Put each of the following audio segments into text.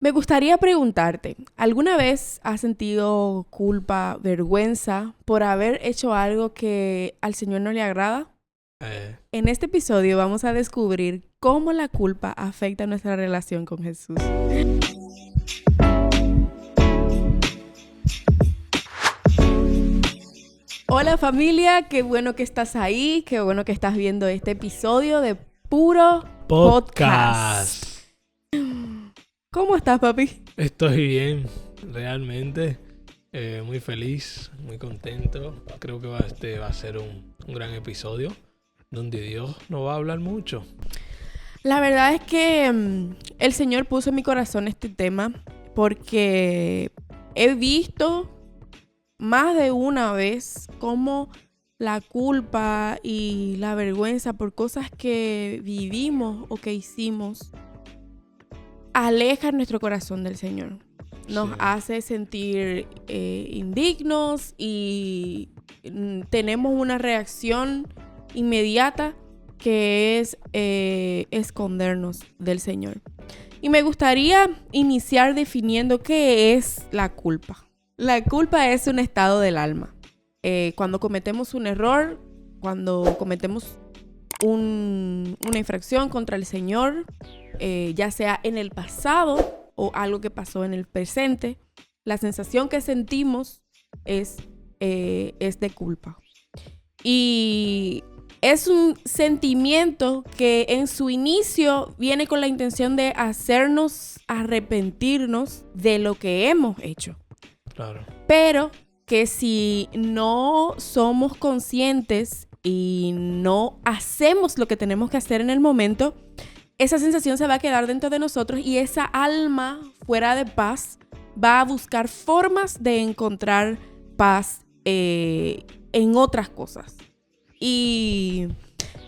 Me gustaría preguntarte, ¿alguna vez has sentido culpa, vergüenza por haber hecho algo que al Señor no le agrada? En este episodio vamos a descubrir cómo la culpa afecta nuestra relación con Jesús. Hola familia, qué bueno que estás ahí, qué bueno que estás viendo este episodio de Puro Podcast. ¿Cómo estás, papi? Estoy bien, realmente. Muy feliz, muy contento. Creo que este va a ser un gran episodio donde Dios nos va a hablar mucho. La verdad es que el Señor puso en mi corazón este tema porque he visto más de una vez cómo la culpa y la vergüenza por cosas que vivimos o que hicimos alejan nuestro corazón del Señor. Nos hace sentir indignos y tenemos una reacción inmediata que es escondernos del Señor. Y me gustaría iniciar definiendo qué es la culpa. La culpa es un estado del alma. Cuando cometemos un error, cuando cometemos una infracción contra el Señor, ya sea en el pasado o algo que pasó en el presente, la sensación que sentimos es de culpa. Y es un sentimiento que en su inicio viene con la intención de hacernos arrepentirnos de lo que hemos hecho. Claro. Pero que si no somos conscientes y no hacemos lo que tenemos que hacer en el momento, esa sensación se va a quedar dentro de nosotros y esa alma fuera de paz va a buscar formas de encontrar paz en otras cosas. Y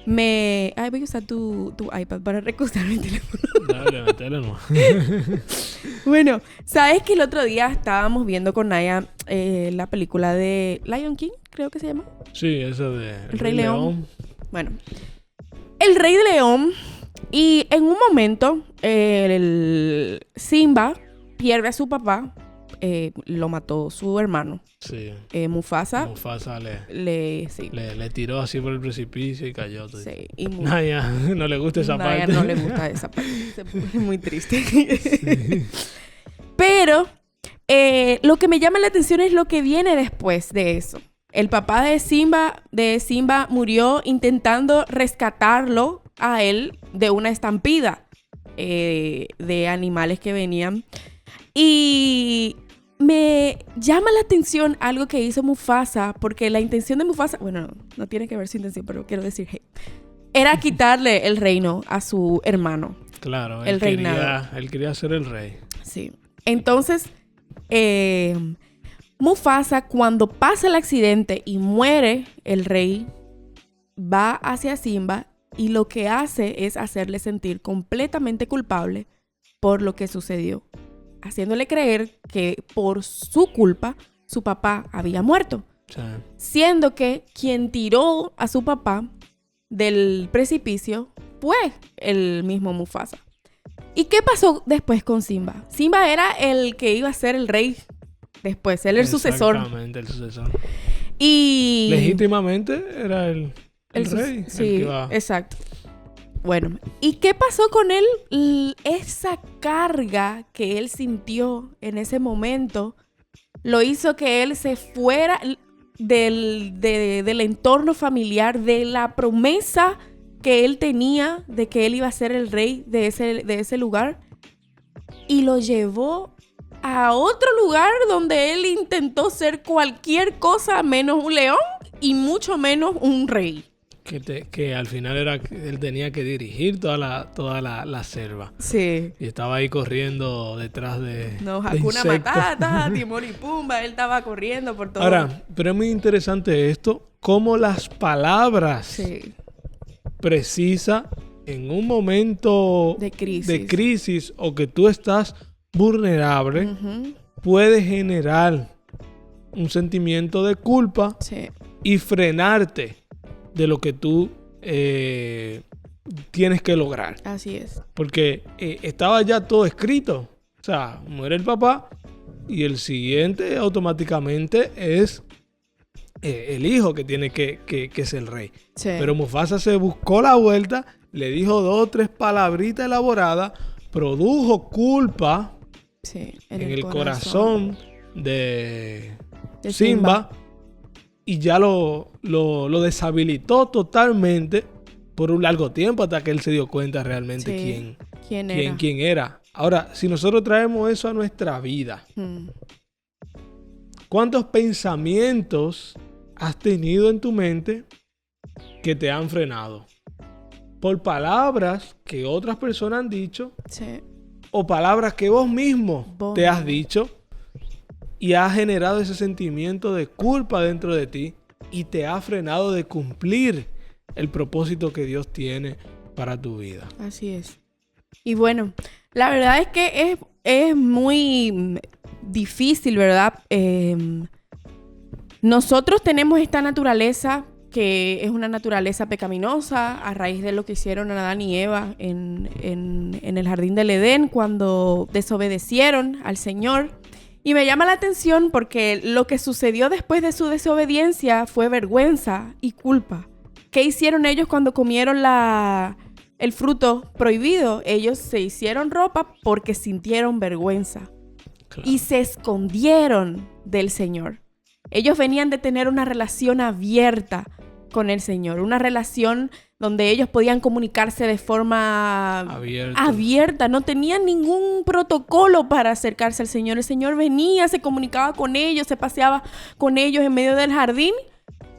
voy a usar tu iPad para recostar mi teléfono. Dale, métele nomás. Bueno, ¿sabes que el otro día estábamos viendo con Naya la película de Lion King, creo que se llama? Sí, eso de El Rey León. Bueno, El Rey León. Y en un momento, el Simba pierde a su papá. Lo mató su hermano. Sí. Mufasa le tiró así por el precipicio y cayó. Sí. Y Naya no le gusta esa parte. No le gusta esa parte. Se pone muy triste. Sí. Pero lo que me llama la atención es lo que viene después de eso. El papá de Simba murió intentando rescatarlo a él de una estampida de animales que venían. Y me llama la atención algo que hizo Mufasa, porque la intención de Mufasa, bueno, no tiene que ver su intención, pero quiero decir, era quitarle el reino a su hermano. Claro, él quería ser el rey. Sí. Entonces, Mufasa, cuando pasa el accidente y muere el rey, va hacia Simba y lo que hace es hacerle sentir completamente culpable por lo que sucedió, haciéndole creer que por su culpa su papá había muerto. Sí. Siendo que quien tiró a su papá del precipicio fue el mismo Mufasa. ¿Y qué pasó después con Simba? Simba era el que iba a ser el rey después, él el sucesor. Exactamente, el sucesor. Y legítimamente era el rey. Sí, exacto. Bueno, ¿y qué pasó con él? Esa carga que él sintió en ese momento lo hizo que él se fuera del entorno familiar, de la promesa que él tenía de que él iba a ser el rey de ese lugar, y lo llevó a otro lugar donde él intentó ser cualquier cosa menos un león y mucho menos un rey. Que al final él tenía que dirigir toda la selva. Sí. Y estaba ahí corriendo detrás de Hakuna Matata, Timón y Pumba, él estaba corriendo por todo. Ahora, pero es muy interesante esto, cómo las palabras precisas en un momento de crisis o que tú estás vulnerable, puede generar un sentimiento de culpa y frenarte de lo que tú tienes que lograr. Así es. Porque estaba ya todo escrito. O sea, muere el papá y el siguiente automáticamente es el hijo que tiene que ser el rey. Sí. Pero Mufasa se buscó la vuelta, le dijo 2 o 3 palabritas elaboradas, produjo culpa en el corazón de Simba y ya lo deshabilitó totalmente por un largo tiempo hasta que él se dio cuenta realmente quién era. Ahora, si nosotros traemos eso a nuestra vida, ¿cuántos pensamientos has tenido en tu mente que te han frenado? Por palabras que otras personas han dicho, o palabras que vos mismo te has dicho, y ha generado ese sentimiento de culpa dentro de ti y te ha frenado de cumplir el propósito que Dios tiene para tu vida. Así es. Y bueno, la verdad es que es muy difícil, ¿verdad? Nosotros tenemos esta naturaleza que es una naturaleza pecaminosa a raíz de lo que hicieron Adán y Eva en el jardín del Edén cuando desobedecieron al Señor. Y me llama la atención porque lo que sucedió después de su desobediencia fue vergüenza y culpa. ¿Qué hicieron ellos cuando comieron el fruto prohibido? Ellos se hicieron ropa porque sintieron vergüenza. Claro. Y se escondieron del Señor. Ellos venían de tener una relación abierta con el Señor, una relación donde ellos podían comunicarse de forma abierta. No tenían ningún protocolo para acercarse al Señor. El Señor venía, se comunicaba con ellos, se paseaba con ellos en medio del jardín.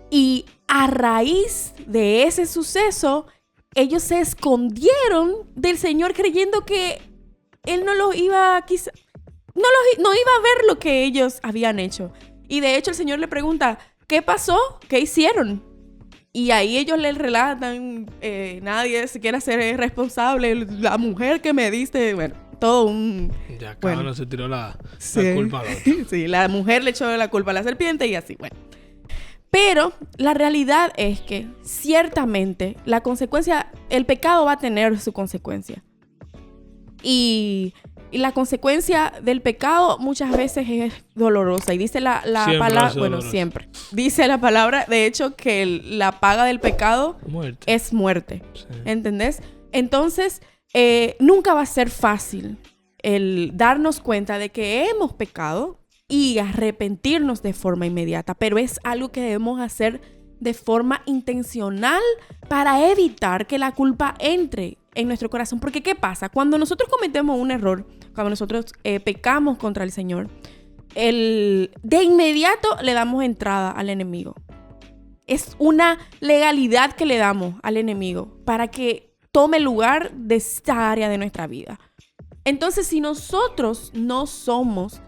Y a raíz de ese suceso, ellos se escondieron del Señor creyendo que Él no los iba a no iba a ver lo que ellos habían hecho. Y de hecho el Señor le pregunta, ¿qué pasó? ¿Qué hicieron? Y ahí ellos le relatan, nadie se quiere hacer responsable, la mujer que me diste, bueno, todo un... Ya cada uno se tiró la culpa al otro. Sí, la mujer le echó la culpa a la serpiente y así, bueno. Pero la realidad es que ciertamente la consecuencia, el pecado va a tener su consecuencia. Y la consecuencia del pecado muchas veces es dolorosa. Y dice la palabra, bueno, siempre. Dice la palabra, de hecho, que la paga del pecado es muerte. Sí. ¿Entendés? Entonces, nunca va a ser fácil el darnos cuenta de que hemos pecado y arrepentirnos de forma inmediata. Pero es algo que debemos hacer de forma intencional para evitar que la culpa entre en nuestro corazón. Porque ¿qué pasa? Cuando nosotros cometemos un error, cuando nosotros pecamos contra el Señor, de inmediato le damos entrada al enemigo. Es una legalidad que le damos al enemigo para que tome lugar de esta área de nuestra vida. Entonces, si nosotros no somos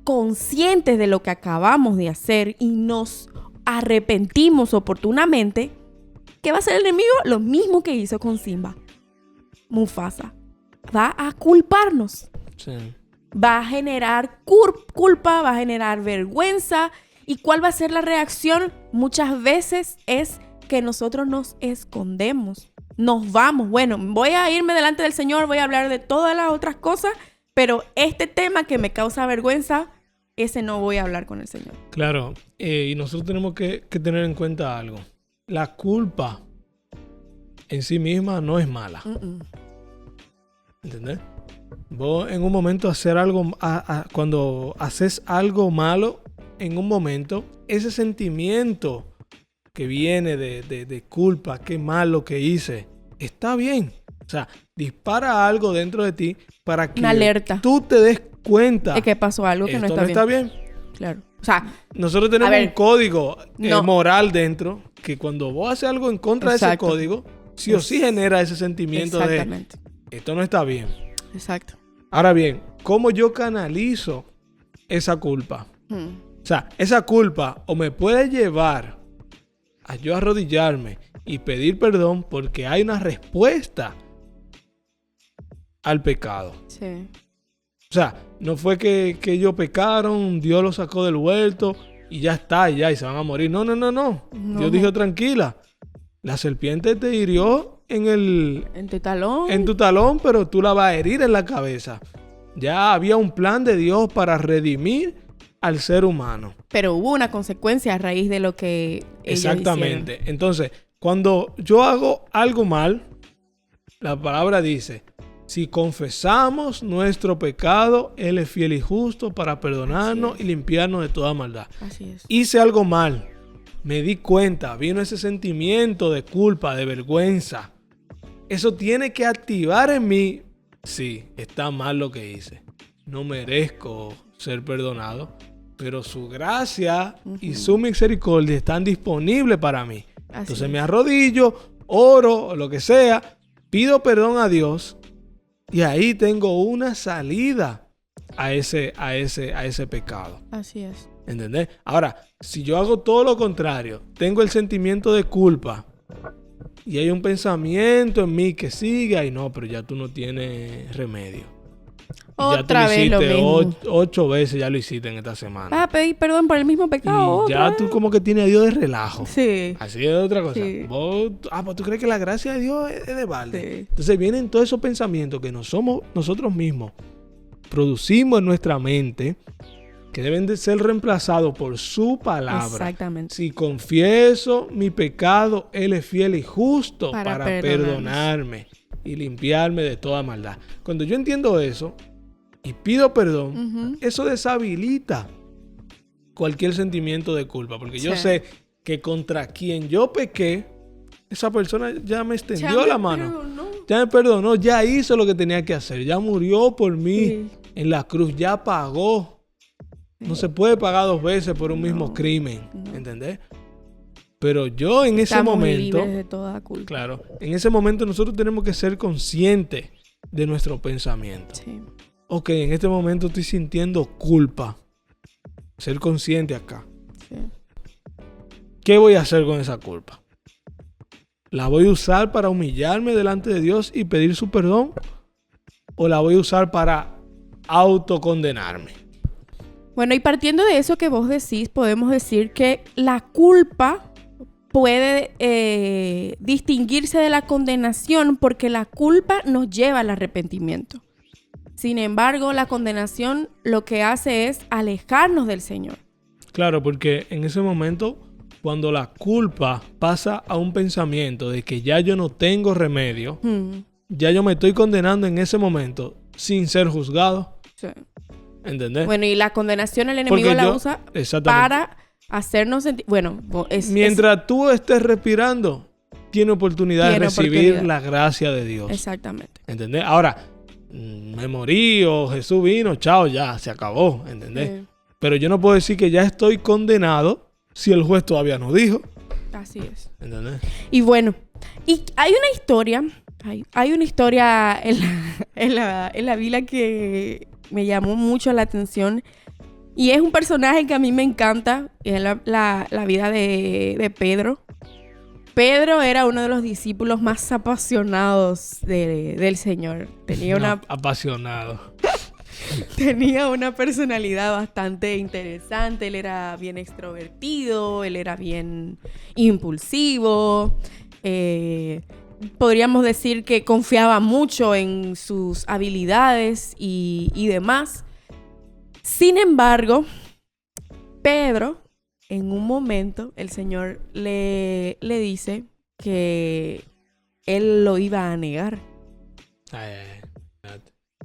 conscientes de lo que acabamos de hacer y nos arrepentimos oportunamente, ¿qué va a hacer el enemigo? Lo mismo que hizo con Simba. Mufasa va a culparnos. Sí. Va a generar culpa, va a generar vergüenza. ¿Y cuál va a ser la reacción? Muchas veces es que nosotros nos escondemos. Nos vamos. Bueno, voy a irme delante del Señor, voy a hablar de todas las otras cosas, pero este tema que me causa vergüenza, ese no voy a hablar con el Señor. Claro, y nosotros tenemos que tener en cuenta algo. La culpa en sí misma no es mala. ¿Entendés? Vos en un momento hacer algo, cuando haces algo malo, en un momento, ese sentimiento que viene de culpa, qué malo que hice, está bien. O sea, dispara algo dentro de ti para que tú te des cuenta de que pasó algo que no está bien. Claro. O sea, nosotros tenemos un código moral dentro que cuando vos haces algo en contra de ese código, sí o sí genera ese sentimiento de esto no está bien. Exacto. Ahora bien, ¿cómo yo canalizo esa culpa? O sea, esa culpa o me puede llevar a yo arrodillarme y pedir perdón porque hay una respuesta al pecado. Sí. O sea, no fue que ellos pecaron, Dios los sacó del huerto y ya está, y se van a morir. No. Dios dijo, tranquila, la serpiente te hirió en tu talón, pero tú la vas a herir en la cabeza. Ya había un plan de Dios para redimir al ser humano. Pero hubo una consecuencia a raíz de lo que ellos Exactamente. hicieron. Entonces, cuando yo hago algo mal, la palabra dice, si confesamos nuestro pecado, Él es fiel y justo para perdonarnos y limpiarnos de toda maldad. Así es. Hice algo mal, me di cuenta, vino ese sentimiento de culpa, de vergüenza. Eso tiene que activar en mí, sí, está mal lo que hice. No merezco ser perdonado, pero su gracia y su misericordia están disponibles para mí. Entonces me arrodillo, oro, o lo que sea, pido perdón a Dios y ahí tengo una salida a ese pecado. Así es. ¿Entendés? Ahora, si yo hago todo lo contrario, tengo el sentimiento de culpa y hay un pensamiento en mí que sigue, ay no, pero ya tú no tienes remedio. Otra vez lo mismo. 8 veces ya lo hiciste en esta semana. Vas a pedir perdón por el mismo pecado. Y ya tú como que tienes a Dios de relajo. Sí. Así es otra cosa. Sí. Pues tú crees que la gracia de Dios es de balde. Sí. Entonces vienen todos esos pensamientos que nosotros mismos producimos en nuestra mente, que deben de ser reemplazados por su palabra. Exactamente. Si confieso mi pecado, Él es fiel y justo para perdonarme y limpiarme de toda maldad. Cuando yo entiendo eso y pido perdón, eso deshabilita cualquier sentimiento de culpa. Porque yo sé que contra quien yo pequé, esa persona ya me extendió la mano. Ya me perdonó, ya hizo lo que tenía que hacer. Ya murió por mí en la cruz, ya pagó. No se puede pagar 2 veces por un mismo crimen, ¿entendés? Pero yo en ese momento, libres de toda culpa. Claro, en ese momento nosotros tenemos que ser conscientes de nuestro pensamiento. Sí. Ok, en este momento estoy sintiendo culpa. Ser consciente acá. Sí. ¿Qué voy a hacer con esa culpa? ¿La voy a usar para humillarme delante de Dios y pedir su perdón? ¿O la voy a usar para autocondenarme? Bueno, y partiendo de eso que vos decís, podemos decir que la culpa puede distinguirse de la condenación porque la culpa nos lleva al arrepentimiento. Sin embargo, la condenación lo que hace es alejarnos del Señor. Claro, porque en ese momento, cuando la culpa pasa a un pensamiento de que ya yo no tengo remedio, ya yo me estoy condenando en ese momento sin ser juzgado. Sí. ¿Entendés? Bueno, y la condenación el enemigo la usa para hacernos sentir... Bueno, mientras tú estés respirando, tiene oportunidad de recibir la gracia de Dios. Exactamente. ¿Entendés? Ahora, me morí o Jesús vino, chao, ya, se acabó. ¿Entendés? Sí. Pero yo no puedo decir que ya estoy condenado si el juez todavía no dijo. Así es. ¿Entendés? Y bueno, y hay una historia... Hay una historia en la Biblia que me llamó mucho la atención y es un personaje que a mí me encanta, es la vida de Pedro. Pedro era uno de los discípulos más apasionados del Señor. Apasionado. Tenía una personalidad bastante interesante, él era bien extrovertido, él era bien impulsivo, podríamos decir que confiaba mucho en sus habilidades y demás. Sin embargo, Pedro, en un momento, el Señor le dice que él lo iba a negar.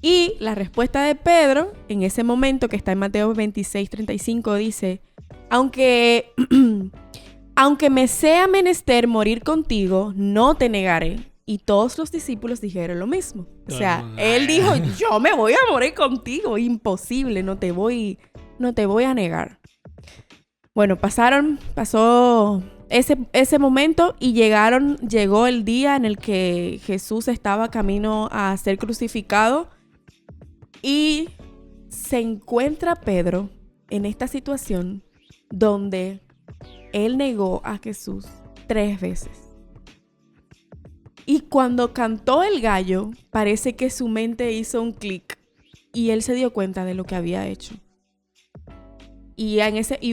Y la respuesta de Pedro, en ese momento, que está en Mateo 26:35, dice: Aunque me sea menester morir contigo, no te negaré. Y todos los discípulos dijeron lo mismo. O sea, él dijo, yo me voy a morir contigo. Imposible, no te voy a negar. Bueno, pasó ese momento y llegó el día en el que Jesús estaba camino a ser crucificado. Y se encuentra Pedro en esta situación donde él negó a Jesús 3 veces. Y cuando cantó el gallo, parece que su mente hizo un clic y él se dio cuenta de lo que había hecho. Y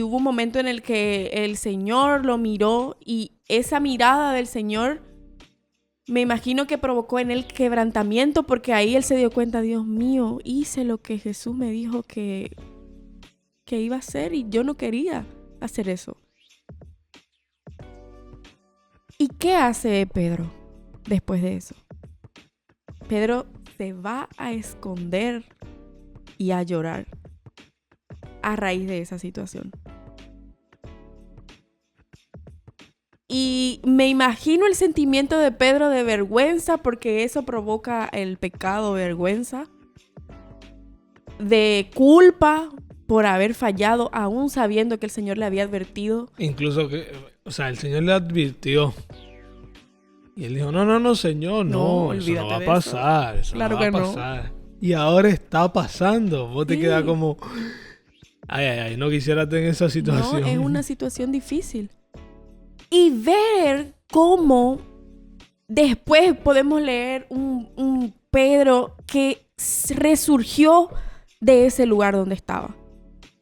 hubo un momento en el que el Señor lo miró y esa mirada del Señor Me imagino que provocó en él quebrantamiento, porque ahí él se dio cuenta, Dios mío, hice lo que Jesús me dijo que iba a hacer y yo no quería hacer eso. ¿Y qué hace Pedro después de eso? Pedro se va a esconder y a llorar a raíz de esa situación. Y me imagino el sentimiento de Pedro de vergüenza, porque eso provoca el pecado, vergüenza, de culpa por haber fallado, aún sabiendo que el Señor le había advertido. Incluso que, el Señor le advirtió. Y él dijo, no, Señor, no, eso no va a pasar. Eso claro no va que a pasar. Y ahora está pasando. Vos te quedas como, ay, no quisiera tener esa situación. No, es una situación difícil. Y ver cómo después podemos leer un Pedro que resurgió de ese lugar donde estaba,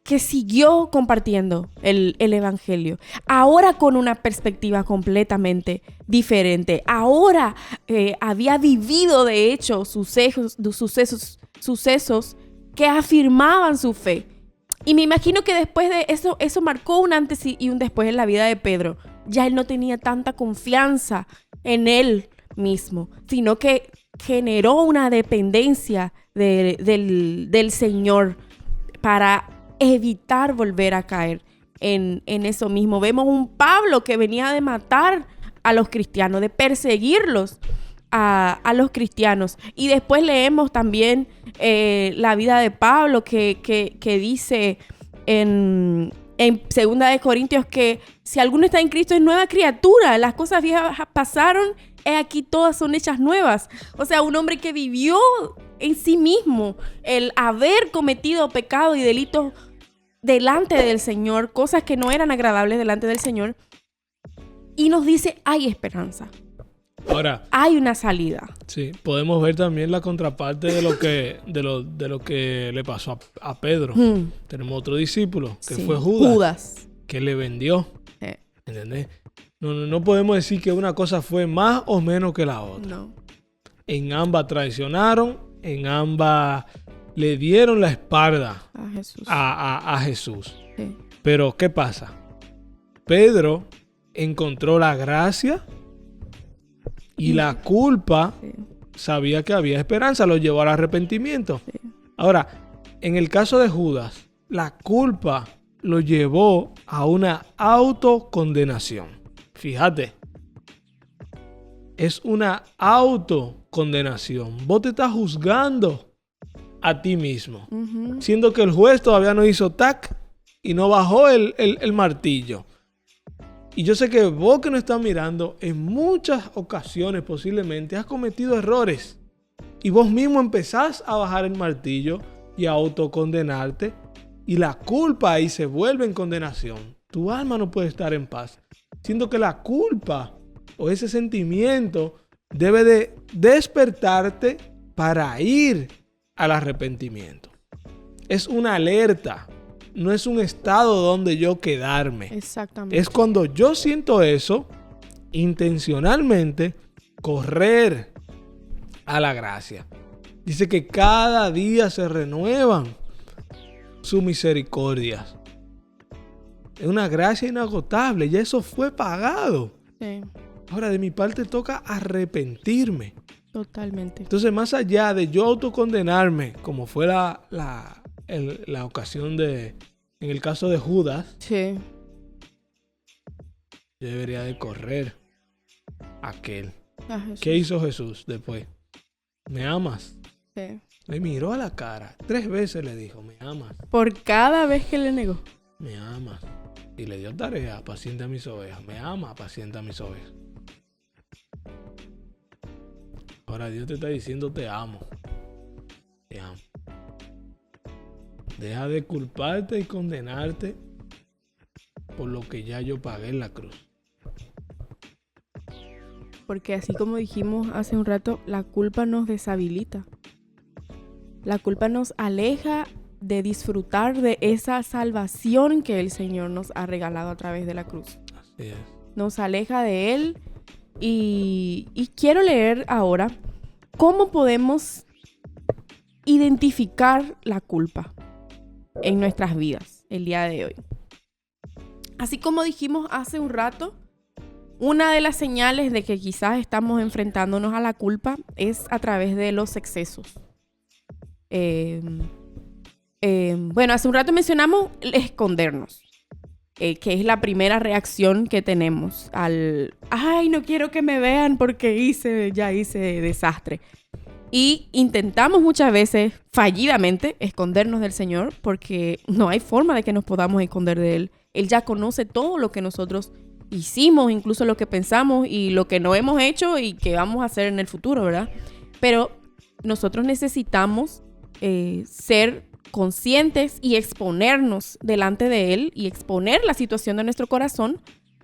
que siguió compartiendo el evangelio, ahora con una perspectiva completamente diferente. Ahora había vivido, de hecho, sucesos que afirmaban su fe. Y me imagino que después de eso marcó un antes y un después en la vida de Pedro. Ya él no tenía tanta confianza en él mismo, sino que generó una dependencia del Señor para evitar volver a caer en eso mismo. Vemos un Pablo que venía de matar a los cristianos, de perseguirlos a los cristianos. Y después leemos también la vida de Pablo que dice en 2 de Corintios que si alguno está en Cristo es nueva criatura, las cosas viejas pasaron, aquí todas son hechas nuevas. O sea, un hombre que vivió en sí mismo el haber cometido pecado y delitos delante del Señor, cosas que no eran agradables delante del Señor, y nos dice, hay esperanza. Ahora, hay una salida. Sí, podemos ver también la contraparte de lo que le pasó a Pedro. Tenemos otro discípulo que fue Judas, que le vendió. ¿Entendés? No podemos decir que una cosa fue más o menos que la otra. No. En ambas traicionaron, en ambas le dieron la espalda a Jesús. Sí. Pero ¿qué pasa? Pedro encontró la gracia y la culpa. Sabía que había esperanza, lo llevó al arrepentimiento. Sí. Ahora, en el caso de Judas, la culpa lo llevó a una autocondenación. Fíjate, es una autocondenación. Vos te estás juzgando a ti mismo, siendo que el juez todavía no hizo tac y no bajó el martillo. Y yo sé que vos que nos estás mirando, en muchas ocasiones posiblemente has cometido errores. Y vos mismo empezás a bajar el martillo y a autocondenarte. Y la culpa ahí se vuelve en condenación. Tu alma no puede estar en paz. Siendo que la culpa o ese sentimiento debe de despertarte para ir al arrepentimiento. Es una alerta. No es un estado donde yo quedarme. Exactamente. Es cuando yo siento eso, intencionalmente, correr a la gracia. Dice que cada día se renuevan sus misericordias. Es una gracia inagotable. Ya eso fue pagado. Sí. Ahora de mi parte toca arrepentirme. Totalmente. Entonces, más allá de yo autocondenarme, como fue la ocasión en el caso de Judas, sí, yo debería de correr a aquel. ¿Qué hizo Jesús después? ¿Me amas? Sí. Le miró a la cara. 3 veces le dijo, ¿me amas? Por cada vez que le negó. ¿Me amas? Y le dio tarea, apacienta mis ovejas. ¿Me ama? Apacienta mis ovejas. Ahora Dios te está diciendo, te amo. Te amo. Deja de culparte y condenarte por lo que ya yo pagué en la cruz. Porque así como dijimos hace un rato, la culpa nos deshabilita. La culpa nos aleja de disfrutar de esa salvación que el Señor nos ha regalado a través de la cruz. Así es. Nos aleja de Él Y quiero leer ahora cómo podemos identificar la culpa en nuestras vidas el día de hoy. Así como dijimos hace un rato, una de las señales de que quizás estamos enfrentándonos a la culpa es a través de los excesos. Bueno, hace un rato mencionamos escondernos, que es la primera reacción que tenemos al ¡ay, no quiero que me vean porque ya hice desastre! Y intentamos muchas veces, fallidamente, escondernos del Señor porque no hay forma de que nos podamos esconder de Él. Él ya conoce todo lo que nosotros hicimos, incluso lo que pensamos y lo que no hemos hecho y que vamos a hacer en el futuro, ¿verdad? Pero nosotros necesitamos ser conscientes y exponernos delante de Él y exponer la situación de nuestro corazón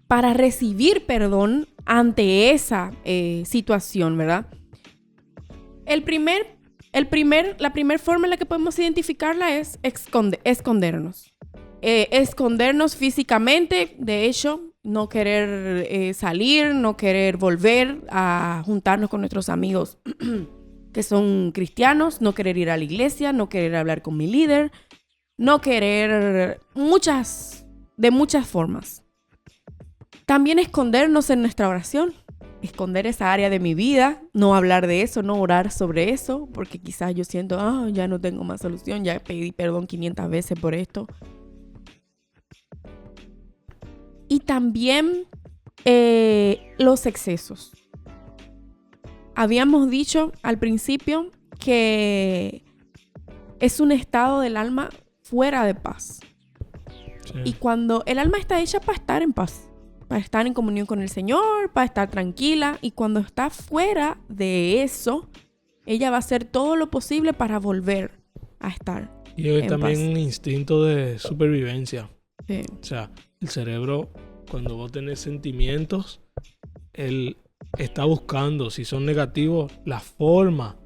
para recibir perdón ante esa situación, ¿verdad? La primera forma en la que podemos identificarla es escondernos. Escondernos físicamente, de hecho, no querer salir, no querer volver a juntarnos con nuestros amigos que son cristianos, no querer ir a la iglesia, no querer hablar con mi líder, no querer de muchas formas. También escondernos en nuestra oración, esconder esa área de mi vida, no hablar de eso, no orar sobre eso, porque quizás yo siento, ya no tengo más solución, ya pedí perdón 500 veces por esto. Y también los excesos. Habíamos dicho al principio que es un estado del alma fuera de paz. Sí. Y cuando el alma está hecha para estar en paz, para estar en comunión con el Señor, para estar tranquila, y cuando está fuera de eso, ella va a hacer todo lo posible para volver a estar y hay también paz. Un instinto de supervivencia. Sí. O sea, el cerebro, cuando vos tenés sentimientos, él está buscando, si son negativos, la forma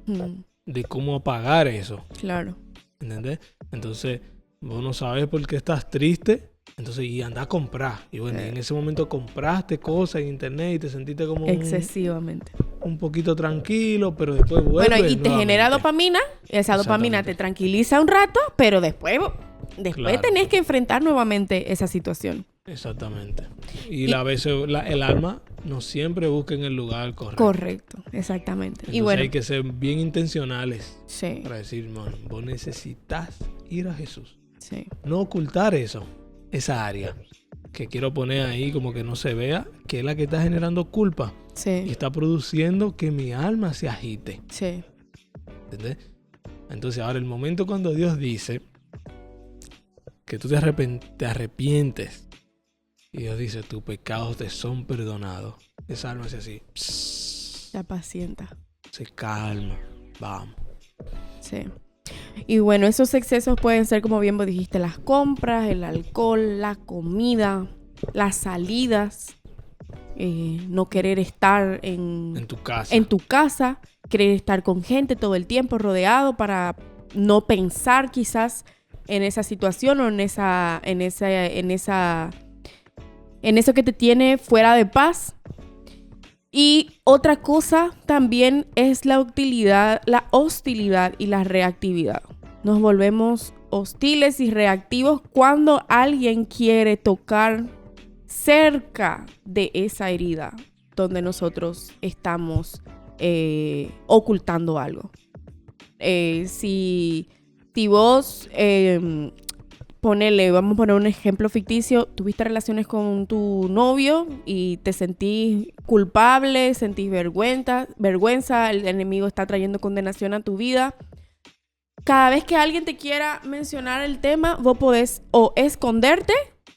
de cómo apagar eso. Claro. ¿Entendés? Entonces, vos no sabes por qué estás triste, entonces, y anda a comprar. Y bueno, en ese momento compraste cosas en internet y te sentiste como excesivamente. Un poquito tranquilo, pero después vuelve. Bueno, y te genera dopamina. Esa dopamina te tranquiliza un rato, pero después claro, tenés que enfrentar nuevamente esa situación. Exactamente. Y a veces el alma no siempre busca en el lugar correcto. Correcto, exactamente. Entonces, y bueno, hay que ser bien intencionales para decir, vos necesitas ir a Jesús. Sí. No ocultar esa área que quiero poner ahí como que no se vea, que es la que está generando culpa. Sí. Y está produciendo que mi alma se agite. Sí. ¿Entendés? Entonces ahora el momento cuando Dios dice que tú te arrepientes y Dios dice, tus pecados te son perdonados. Esa alma hace así. Se apacienta. Se calma. Vamos. Sí. Y bueno, esos excesos pueden ser, como bien vos dijiste, las compras, el alcohol, la comida, las salidas, no querer estar en tu casa, querer estar con gente todo el tiempo rodeado para no pensar quizás en esa situación o en eso que te tiene fuera de paz. Y otra cosa también es la hostilidad y la reactividad. Nos volvemos hostiles y reactivos cuando alguien quiere tocar cerca de esa herida donde nosotros estamos ocultando algo. Si vos... vamos a poner un ejemplo ficticio, tuviste relaciones con tu novio y te sentís culpable, sentís vergüenza, el enemigo está trayendo condenación a tu vida. Cada vez que alguien te quiera mencionar el tema, vos podés o esconderte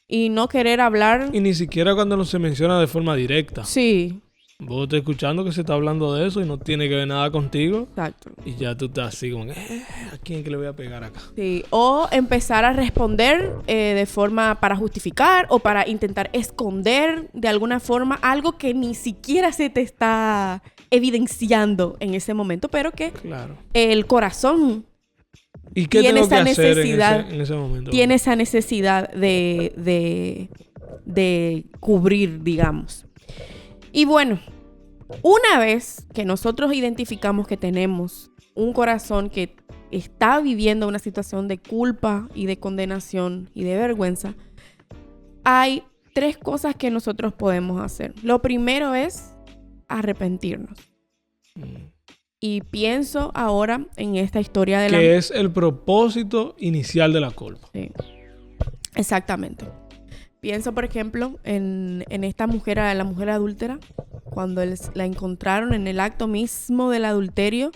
y no querer hablar. Y ni siquiera cuando no se menciona de forma directa. Sí. Vos estás escuchando que se está hablando de eso y no tiene que ver nada contigo. Exacto. Y ya tú estás así como, ¿a quién que le voy a pegar acá? Sí. O empezar a responder de forma para justificar o para intentar esconder de alguna forma algo que ni siquiera se te está evidenciando en ese momento, pero que el corazón ¿y qué tiene esa necesidad en ese momento? Tiene esa necesidad de cubrir, digamos. Y bueno, Una vez que nosotros identificamos que tenemos un corazón que está viviendo una situación de culpa y de condenación y de vergüenza, hay 3 cosas que nosotros podemos hacer. Lo primero es arrepentirnos. Y pienso ahora en esta historia de que es el propósito inicial de la culpa. Sí, exactamente. Pienso, por ejemplo, en esta mujer, la mujer adúltera, cuando la encontraron en el acto mismo del adulterio.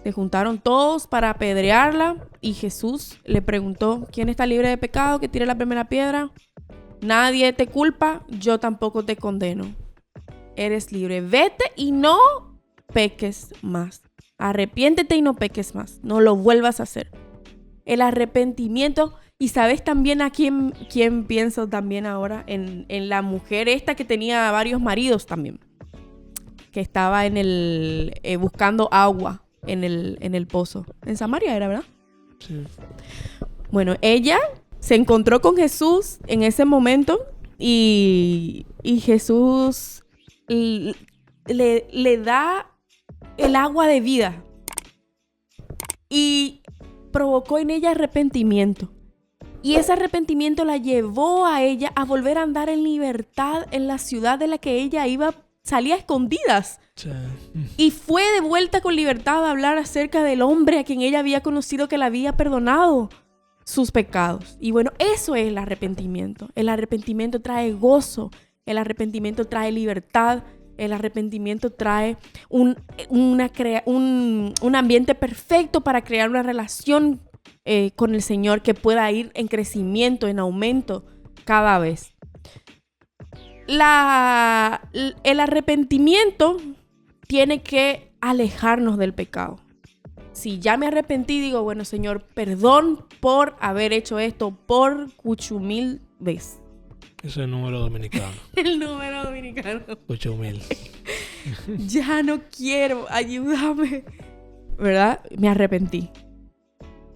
Se juntaron todos para apedrearla y Jesús le preguntó: ¿quién está libre de pecado? Que tire la primera piedra. Nadie te culpa, yo tampoco te condeno. Eres libre. Vete y no peques más. Arrepiéntete y no peques más. No lo vuelvas a hacer. El arrepentimiento. Y sabes también a quién pienso también ahora, en la mujer esta que tenía varios maridos también, que estaba buscando agua en el pozo. En Samaria era, ¿verdad? Sí. Bueno, ella se encontró con Jesús en ese momento y Jesús le da el agua de vida y provocó en ella arrepentimiento. Y ese arrepentimiento la llevó a ella a volver a andar en libertad en la ciudad de la que ella salía a escondidas. Sí. Y fue de vuelta con libertad a hablar acerca del hombre a quien ella había conocido, que le había perdonado sus pecados. Y bueno, eso es el arrepentimiento. El arrepentimiento trae gozo. El arrepentimiento trae libertad. El arrepentimiento trae un ambiente perfecto para crear una relación con el Señor que pueda ir en crecimiento, en aumento cada vez. El arrepentimiento tiene que alejarnos del pecado. Si ya me arrepentí, digo, bueno, Señor, perdón por haber hecho esto por 8,000 veces. Ese es el número dominicano. El número dominicano. 8,000. Ya no quiero, ayúdame. ¿Verdad? Me arrepentí.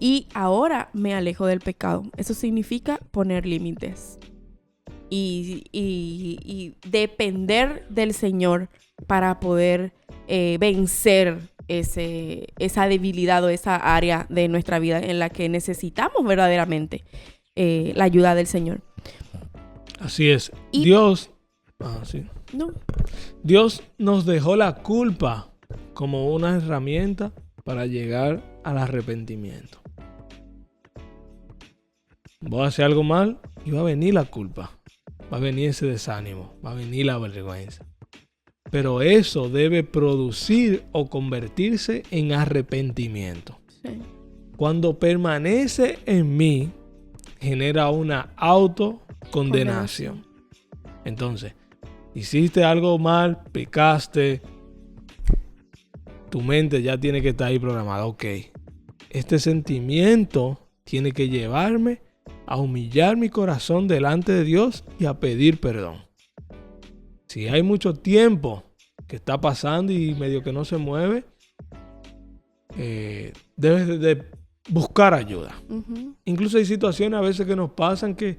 Y ahora me alejo del pecado. Eso significa poner límites. Y depender del Señor para poder vencer esa debilidad o esa área de nuestra vida en la que necesitamos verdaderamente la ayuda del Señor. Así es. Dios nos dejó la culpa como una herramienta para llegar al arrepentimiento. Voy a hacer algo mal y va a venir la culpa. Va a venir ese desánimo. Va a venir la vergüenza. Pero eso debe producir o convertirse en arrepentimiento. Sí. Cuando permanece en mí, genera una autocondenación. Entonces, hiciste algo mal, pecaste, tu mente ya tiene que estar ahí programada. Ok, este sentimiento tiene que llevarme a humillar mi corazón delante de Dios y a pedir perdón. Si hay mucho tiempo que está pasando y medio que no se mueve, debes de buscar ayuda. Uh-huh. Incluso hay situaciones a veces que nos pasan que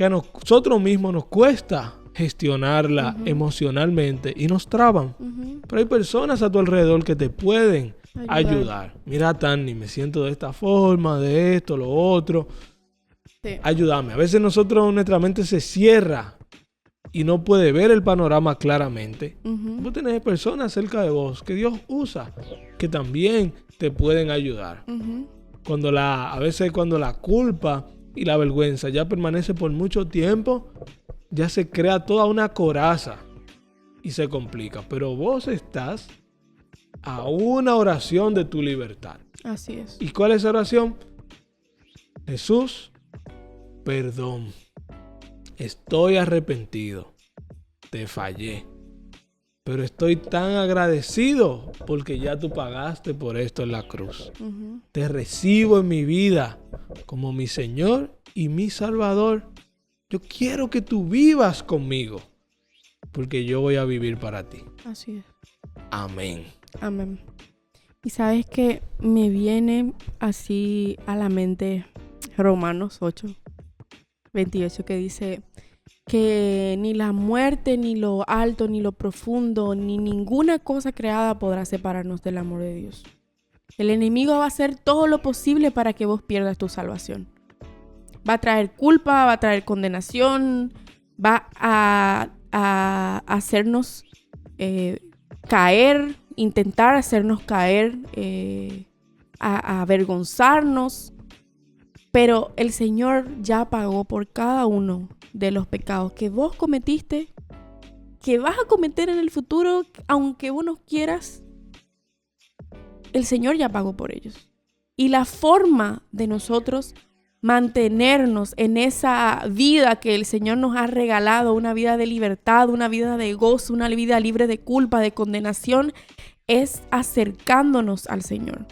a nosotros mismos nos cuesta gestionarla emocionalmente y nos traban. Pero hay personas a tu alrededor que te pueden ayudar. Mira, Tani, me siento de esta forma, de esto, lo otro. Sí. Ayúdame. A veces nuestra mente se cierra y no puede ver el panorama claramente. Vos tenés personas cerca de vos que Dios usa, que también te pueden ayudar. A veces cuando la culpa y la vergüenza ya permanece por mucho tiempo, ya se crea toda una coraza y se complica. Pero vos estás a una oración de tu libertad. Así es. ¿Y cuál es esa oración? Jesús, perdón. Estoy arrepentido. Te fallé. Pero estoy tan agradecido porque ya tú pagaste por esto en la cruz. Te recibo en mi vida como mi Señor y mi Salvador. Yo quiero que tú vivas conmigo porque yo voy a vivir para ti. Así es. Amén. Amén. Y sabes que me viene así a la mente Romanos 8:28 que dice: que ni la muerte, ni lo alto, ni lo profundo, ni ninguna cosa creada podrá separarnos del amor de Dios. El enemigo va a hacer todo lo posible para que vos pierdas tu salvación. Va a traer culpa, va a traer condenación, va a hacernos caer, intentar hacernos caer, a avergonzarnos. Pero el Señor ya pagó por cada uno de los pecados que vos cometiste, que vas a cometer en el futuro, aunque vos no quieras. El Señor ya pagó por ellos. Y la forma de nosotros mantenernos en esa vida que el Señor nos ha regalado, una vida de libertad, una vida de gozo, una vida libre de culpa, de condenación, es acercándonos al Señor.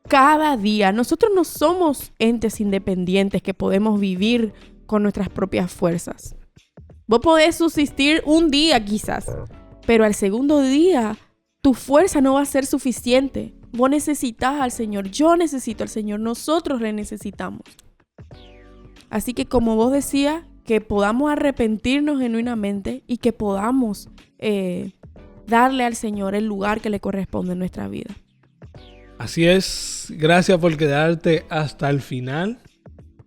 Cada día. Nosotros no somos entes independientes que podemos vivir con nuestras propias fuerzas. Vos podés subsistir un día quizás, pero al segundo día tu fuerza no va a ser suficiente. Vos necesitas al Señor, yo necesito al Señor, nosotros le necesitamos. Así que como vos decías, que podamos arrepentirnos genuinamente y que podamos darle al Señor el lugar que le corresponde en nuestra vida. Así es, gracias por quedarte hasta el final.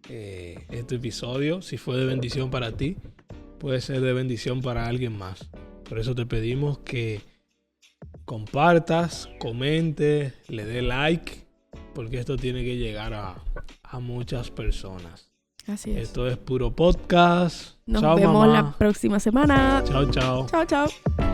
Este episodio, si fue de bendición para ti, puede ser de bendición para alguien más. Por eso te pedimos que compartas, comentes, le dé like, porque esto tiene que llegar a muchas personas. Así es. Esto es Puro Podcast. Nos vemos la próxima semana. Chao, chao. Chao, chao.